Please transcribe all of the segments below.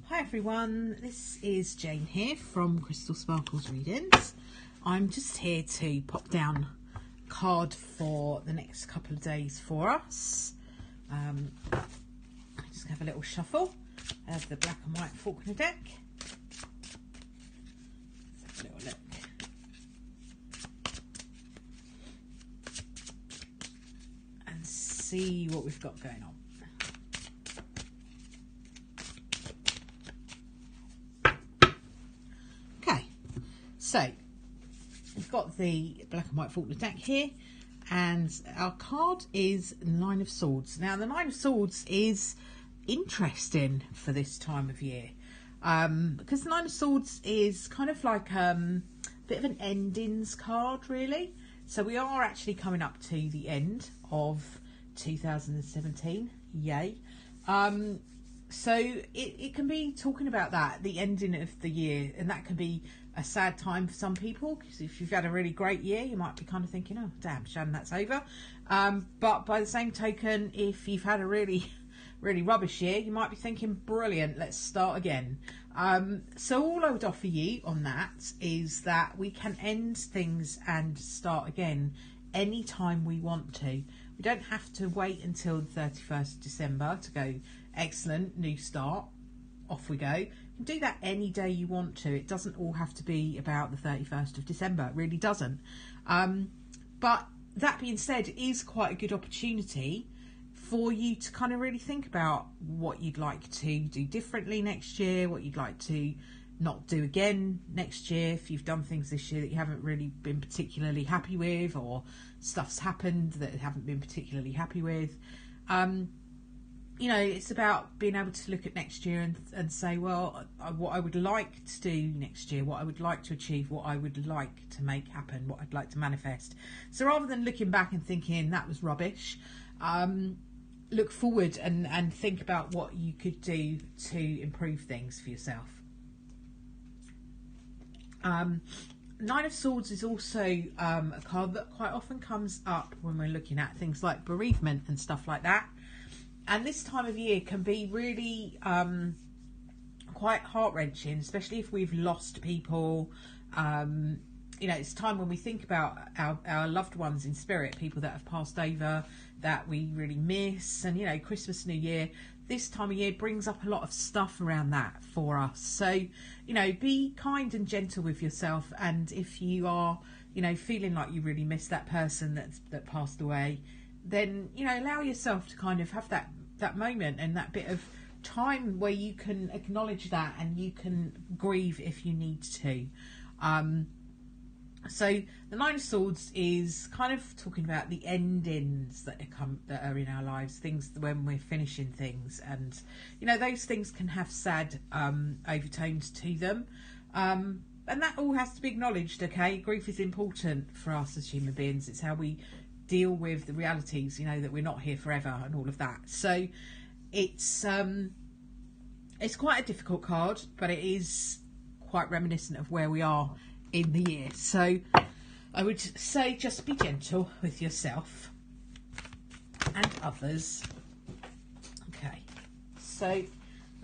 Hi everyone, this is Jane here from Crystal Sparkles Readings. I'm just here to pop down a card for the next couple of days for us. Just have a little shuffle of the black and white Faulkner deck. Let's have a little look. And see what we've got going on. So, we've got the black and white Faulkner deck here, and our card is Nine of Swords. Now, the Nine of Swords is interesting for this time of year, because the Nine of Swords is kind of like a bit of an endings card, really. So we are actually coming up to the end of 2017, yay. So it can be talking about that, the ending of the year, and that can be a sad time for some people, because if you've had a really great year, you might be kind of thinking, oh damn, Shannon, that's over. But by the same token, if you've had a really rubbish year, you might be thinking, brilliant, let's start again. So all I would offer you on that is that we can end things and start again anytime we want to. We don't have to wait until the 31st of December to go, excellent, new start, off we go. You can do that any day you want to. It doesn't all have to be about the 31st of December. It really doesn't. But that being said, it is quite a good opportunity for you to kind of really think about what you'd like to do differently next year, what you'd like to not do again next year, if you've done things this year that you haven't really been particularly happy with, or stuff's happened that you haven't been particularly happy with. You know, it's about being able to look at next year and say, well, what I would like to do next year, what I would like to achieve, what I would like to make happen, what I'd like to manifest. So rather than looking back and thinking that was rubbish, look forward and think about what you could do to improve things for yourself. Nine of Swords is also a card that quite often comes up when we're looking at things like bereavement and stuff like that. And this time of year can be really quite heart-wrenching, especially if we've lost people. You know, it's time when we think about our loved ones in spirit, people that have passed over, that we really miss. And, you know, Christmas, New Year, this time of year brings up a lot of stuff around that for us. So, you know, be kind and gentle with yourself. And if you are, you know, feeling like you really miss that person that passed away, then, you know, allow yourself to kind of have that moment and that bit of time where you can acknowledge that and you can grieve if you need to. So the Nine of Swords is kind of talking about the endings that are in our lives, things when we're finishing things, and you know, those things can have sad overtones to them. And that all has to be acknowledged, okay? Grief is important for us as human beings. It's how we deal with the realities, you know, that we're not here forever and all of that. So it's quite a difficult card, but it is quite reminiscent of where we are in the year. So I would say just be gentle with yourself and others. Okay, so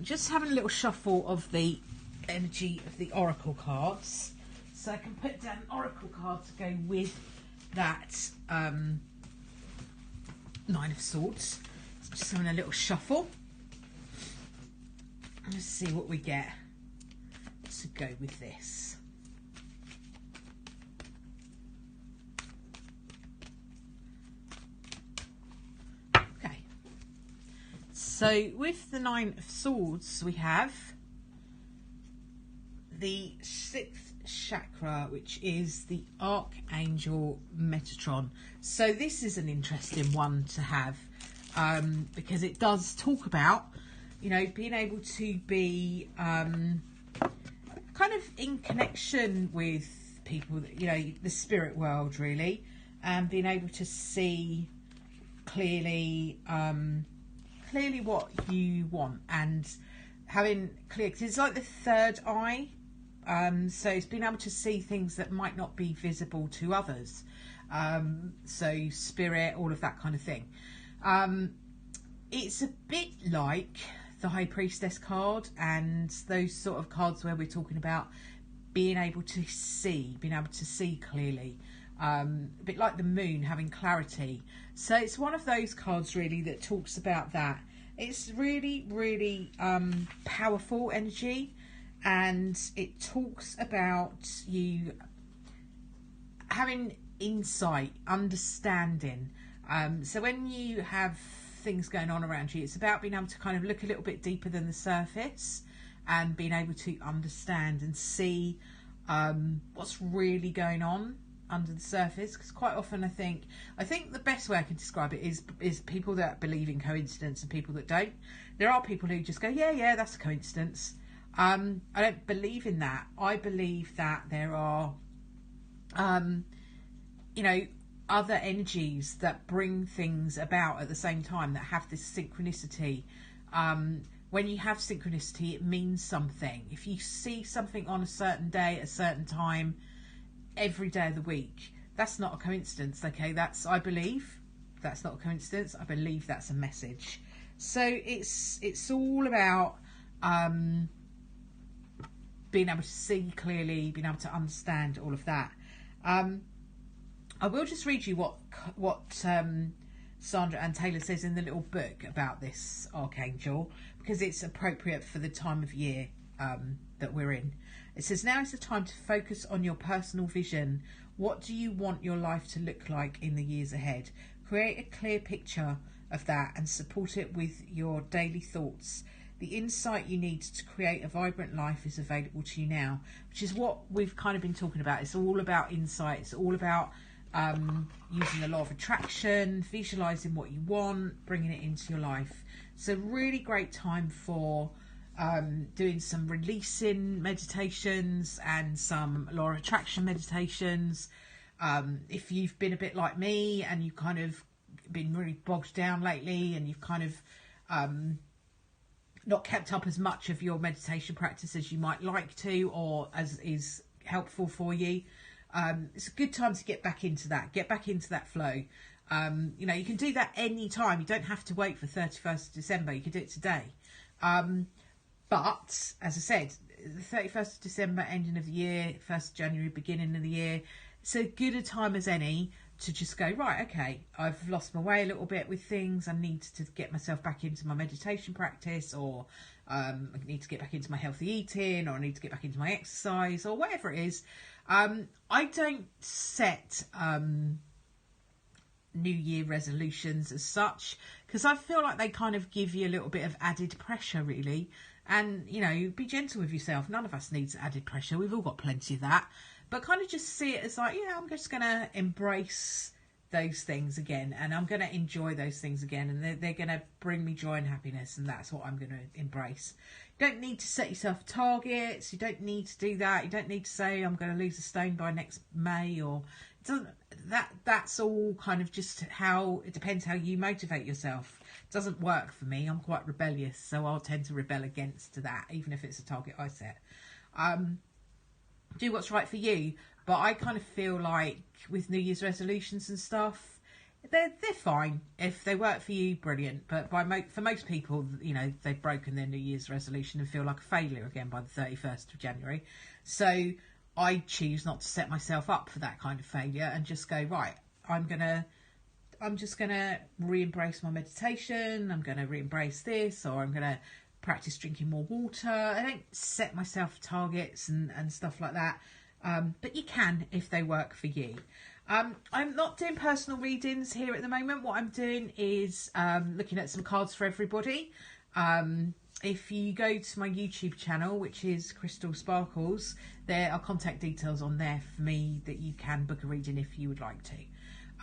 just having a little shuffle of the energy of the oracle cards, so I can put down an oracle card to go with that Nine of Swords. So just having a little shuffle. Let's see what we get to go with this. Okay, so with the Nine of Swords we have the 6th chakra, which is the Archangel Metatron. So this is an interesting one to have, because it does talk about, you know, being able to be kind of in connection with people, you know, the spirit world really, and being able to see clearly what you want, and having clear, because it's like the third eye. So it's being able to see things that might not be visible to others. So spirit, all of that kind of thing. It's a bit like the High Priestess card and those sort of cards where we're talking about being able to see clearly. A bit like the moon, having clarity. So it's one of those cards really that talks about that. It's really, really powerful energy, and it talks about you having insight, understanding. So when you have things going on around you, it's about being able to kind of look a little bit deeper than the surface and being able to understand and see what's really going on under the surface. Because quite often I think the best way I can describe it is people that believe in coincidence and people that don't. There are people who just go, yeah, that's a coincidence. I don't believe in that. I believe that there are other energies that bring things about at the same time, that have this synchronicity. When you have synchronicity, it means something. If you see something on a certain day at a certain time every day of the week, that's not a coincidence. Okay, I believe that's not a coincidence. I believe that's a message. So it's all about being able to see clearly, being able to understand all of that. I will just read you what Sandra Anne Taylor says in the little book about this archangel, because it's appropriate for the time of year that we're in. It says, now is the time to focus on your personal vision. What do you want your life to look like in the years ahead? Create a clear picture of that and support it with your daily thoughts. The insight you need to create a vibrant life is available to you now, which is what we've kind of been talking about. It's all about insight. It's all about using the law of attraction, visualizing what you want, bringing it into your life. So really great time for doing some releasing meditations and some law of attraction meditations. If you've been a bit like me and you've kind of been really bogged down lately and you've kind of not kept up as much of your meditation practice as you might like to, or as is helpful for you, it's a good time to get back into that flow. You can do that any time. You don't have to wait for 31st of December. You can do it today. But as I said, the 31st of December, ending of the year, 1st of January, beginning of the year, it's as good a time as any to just go, right, okay, I've lost my way a little bit with things. I need to get myself back into my meditation practice, or I need to get back into my healthy eating, or I need to get back into my exercise, or whatever it is. I don't set New Year resolutions as such, because I feel like they kind of give you a little bit of added pressure, really. And, be gentle with yourself. None of us needs added pressure. We've all got plenty of that. But kind of just see it as like, I'm just going to embrace those things again, and I'm going to enjoy those things again, and they're going to bring me joy and happiness, and that's what I'm going to embrace. You don't need to set yourself targets. You don't need to do that. You don't need to say, I'm going to lose a stone by next May, or it doesn't. That's all kind of just how it depends how you motivate yourself. It doesn't work for me. I'm quite rebellious, so I'll tend to rebel against that, even if it's a target I set. Do what's right for you, but I kind of feel like with New Year's resolutions and stuff, they're fine. If they work for you, brilliant. But for most people, they've broken their New Year's resolution and feel like a failure again by the 31st of January. So I choose not to set myself up for that kind of failure and just go, right, I'm just gonna re-embrace my meditation. I'm gonna re-embrace this, or I'm gonna practice drinking more water. I don't set myself targets and stuff like that. But you can if they work for you. I'm not doing personal readings here at the moment. What I'm doing is looking at some cards for everybody. If you go to my YouTube channel, which is Crystal Sparkles, there are contact details on there for me that you can book a reading if you would like to.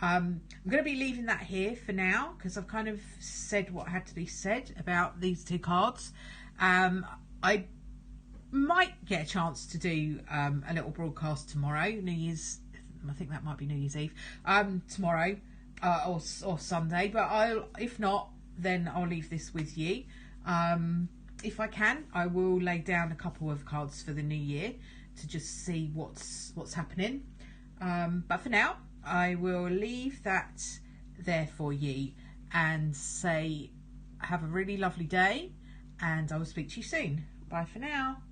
I'm going to be leaving that here for now, because I've kind of said what had to be said about these two cards. I might get a chance to do a little broadcast tomorrow, New Year's, I think that might be New Year's Eve, tomorrow or Sunday, but if not, then I'll leave this with you. If I can, I will lay down a couple of cards for the new year to just see what's happening. But for now, I will leave that there for you and say have a really lovely day, and I will speak to you soon. Bye for now.